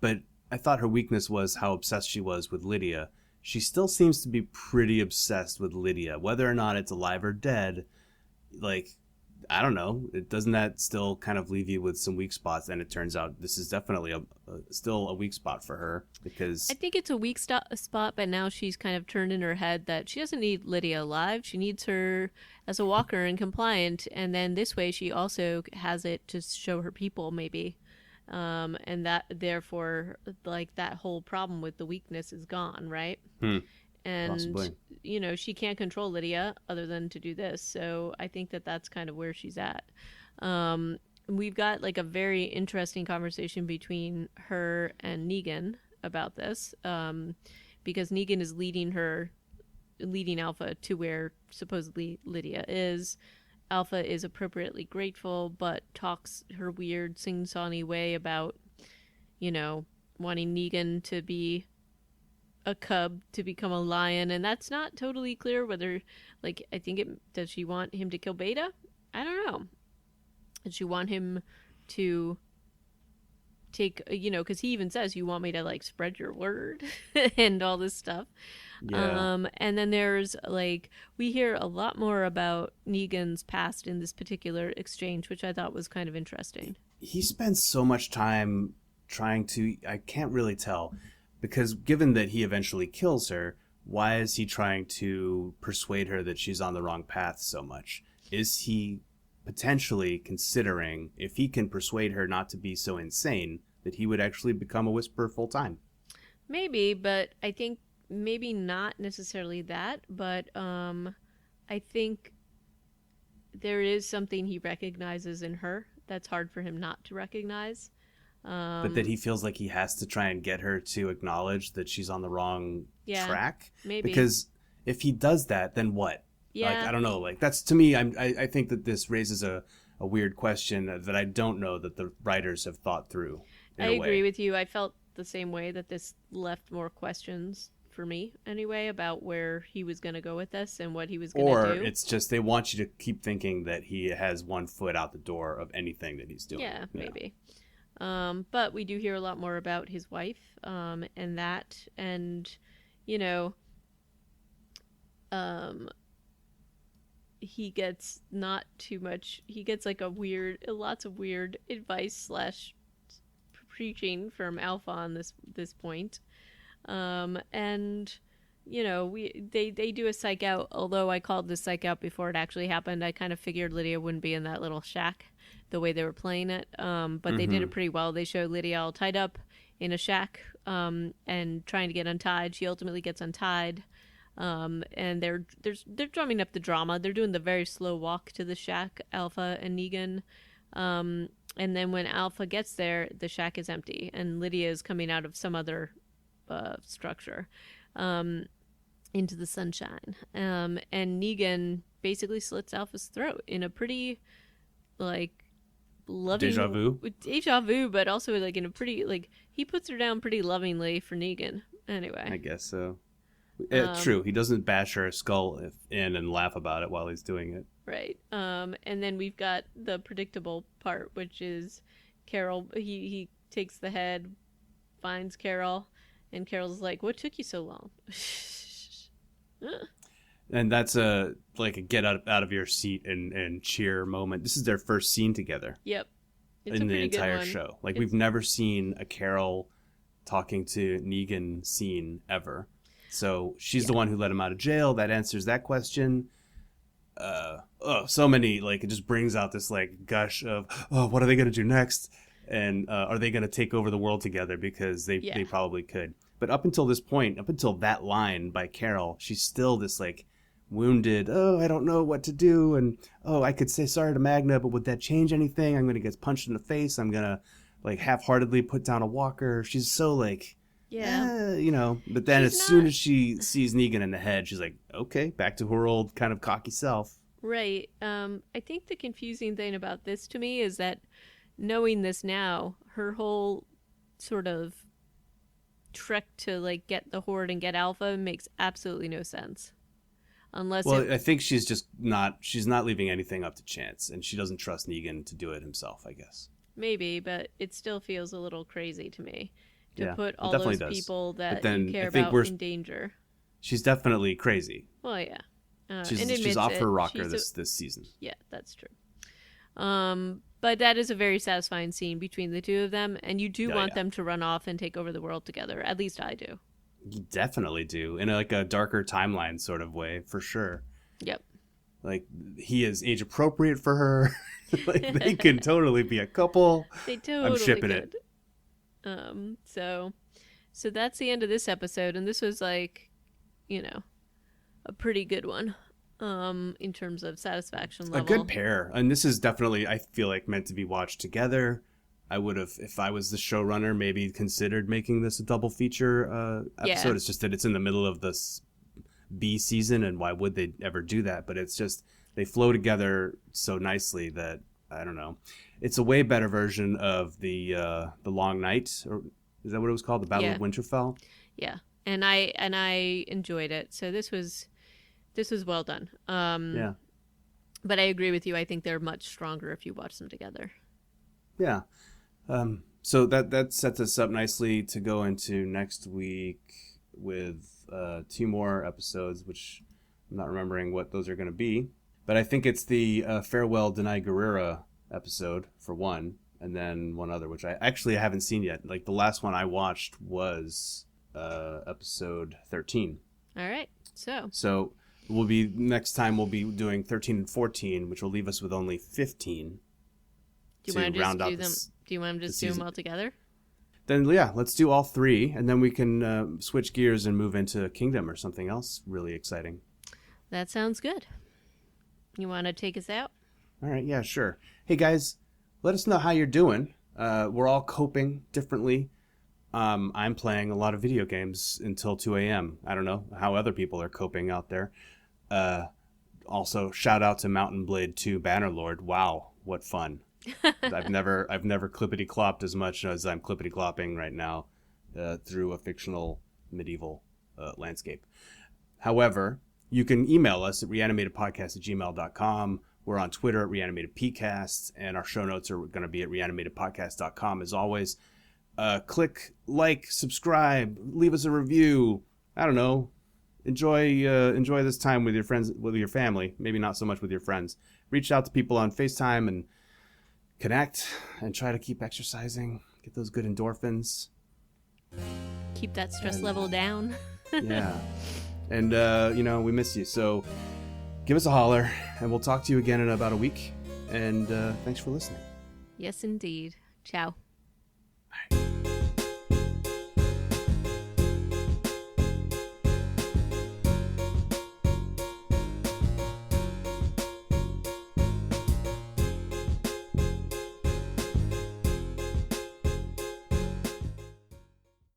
but I thought her weakness was how obsessed she was with Lydia. She still seems to be pretty obsessed with Lydia. Whether or not it's alive or dead, like, I don't know. Doesn't that still kind of leave you with some weak spots? And it turns out this is definitely still a weak spot for her because... I think it's a weak spot, but now she's kind of turned in her head that she doesn't need Lydia alive. She needs her as a walker and compliant, and then this way she also has it to show her people, maybe. And that, therefore, like, that whole problem with the weakness is gone, right? And Possibly. She can't control Lydia other than to do this, so I think that that's kind of where she's at. We've got like a very interesting conversation between her and Negan about this, because Negan is leading Alpha to where supposedly Lydia is. Alpha is appropriately grateful, but talks her weird sing-songy way about wanting Negan to be a cub to become a lion, and that's not totally clear whether, like, does she want him to kill Beta? I don't know. Does she want him to take, because he even says, you want me to, like, spread your word and all this stuff. Yeah. And then there's, like, we hear a lot more about Negan's past in this particular exchange, which I thought was kind of interesting. He spends so much time trying to... I can't really tell. Because given that he eventually kills her, why is he trying to persuade her that she's on the wrong path so much? Is he potentially considering, if he can persuade her not to be so insane, that he would actually become a Whisperer full time? Maybe, but I think maybe not necessarily that, but I think there is something he recognizes in her that's hard for him not to recognize. But that he feels like he has to try and get her to acknowledge that she's on the wrong track? Maybe. Because if he does that, then what? Yeah. Like, I don't know. Like, that's, to me, I think that this raises a weird question that I don't know that the writers have thought through. I agree with you. I felt the same way, that this left more questions for me anyway about where he was going to go with this and what he was going to do. Or it's just they want you to keep thinking that he has one foot out the door of anything that he's doing. Yeah, maybe. But we do hear a lot more about his wife, and that, and, he gets not too much, he gets like lots of weird advice / preaching from Alpha on this point. And they do a psych out. Although I called this psych out before it actually happened, I kind of figured Lydia wouldn't be in that little shack the way they were playing it. But they did it pretty well. They showed Lydia all tied up in a shack and trying to get untied. She ultimately gets untied. And they're drumming up the drama. They're doing the very slow walk to the shack, Alpha and Negan. And then when Alpha gets there, the shack is empty, and Lydia is coming out of some other structure into the sunshine. And Negan basically slits Alpha's throat in a pretty, like, loving... Deja vu, but also, like, in a pretty, like, he puts her down pretty lovingly for Negan. Anyway. I guess so. True. He doesn't bash her skull in and laugh about it while he's doing it. Right. And then we've got the predictable part, which is Carol. He takes the head, finds Carol, and Carol's like, "What took you so long?" And that's a get out of your seat and cheer moment. This is their first scene together. Yep. It's in the entire show. Like, we've never seen a Carol talking to Negan scene ever. So she's the one who let him out of jail. That answers that question. So many, like, it just brings out this, like, gush of, what are they going to do next? And are they going to take over the world together? Because they probably could. But up until this point, up until that line by Carol, she's still this, like, wounded, I don't know what to do. And, I could say sorry to Magna, but would that change anything? I'm going to get punched in the face. I'm going to, like, half-heartedly put down a walker. She's so, like... Yeah. But then soon as she sees Negan in the head, she's like, okay, back to her old kind of cocky self. Right. I think the confusing thing about this to me is that knowing this now, her whole sort of trek to, like, get the Horde and get Alpha makes absolutely no sense. I think she's not leaving anything up to chance, and she doesn't trust Negan to do it himself, I guess. Maybe, but it still feels a little crazy to me. To put all those people that you care about in danger. She's definitely crazy. Well, yeah. She's off her rocker this season. Yeah, that's true. But that is a very satisfying scene between the two of them, and you do want them to run off and take over the world together. At least I do. You definitely do. In a darker timeline sort of way, for sure. Yep. Like, he is age appropriate for her. Like, they can totally be a couple. They totally I'm shipping it. So that's the end of this episode, and this was, like, a pretty good one, in terms of satisfaction level. A good pair, and this is definitely, I feel like, meant to be watched together. I would have, if I was the showrunner, maybe considered making this a double feature episode. Yeah. It's just that it's in the middle of this B season, and why would they ever do that? But it's just, they flow together so nicely that, I don't know. It's a way better version of the Long Night, or is that what it was called? The Battle of Winterfell? Yeah. And I enjoyed it. So this was well done. But I agree with you. I think they're much stronger if you watch them together. Yeah. So that sets us up nicely to go into next week with 2 more episodes, which I'm not remembering what those are going to be. But I think it's the Farewell Denai Guerrera episode for one, and then one other, which I actually haven't seen yet. Like, the last one I watched was episode 13. All right. So next time we'll be doing 13 and 14, which will leave us with only 15. Do you want to just do them? Do you want to just do them all together? Then let's do all 3, and then we can switch gears and move into Kingdom or something else really exciting. That sounds good. You want to take us out? All right, yeah, sure. Hey guys, let us know how you're doing. We're all coping differently. I'm playing a lot of video games until 2 a.m. I don't know how other people are coping out there. Also, shout out to Mountain Blade 2 Bannerlord. Wow, what fun. I've never clippity-clopped as much as I'm clippity-clopping right now through a fictional medieval landscape. However, you can email us at reanimatedpodcast@gmail.com. We're on Twitter at reanimatedpcast, and our show notes are going to be at reanimatedpodcast.com as always. Click like, subscribe, leave us a review. I don't know. Enjoy this time with your friends, with your family. Maybe not so much with your friends. Reach out to people on FaceTime and connect and try to keep exercising. Get those good endorphins. Keep that stress And, level down. yeah. And, we miss you. So give us a holler, and we'll talk to you again in about a week. And thanks for listening. Yes, indeed. Ciao. Bye.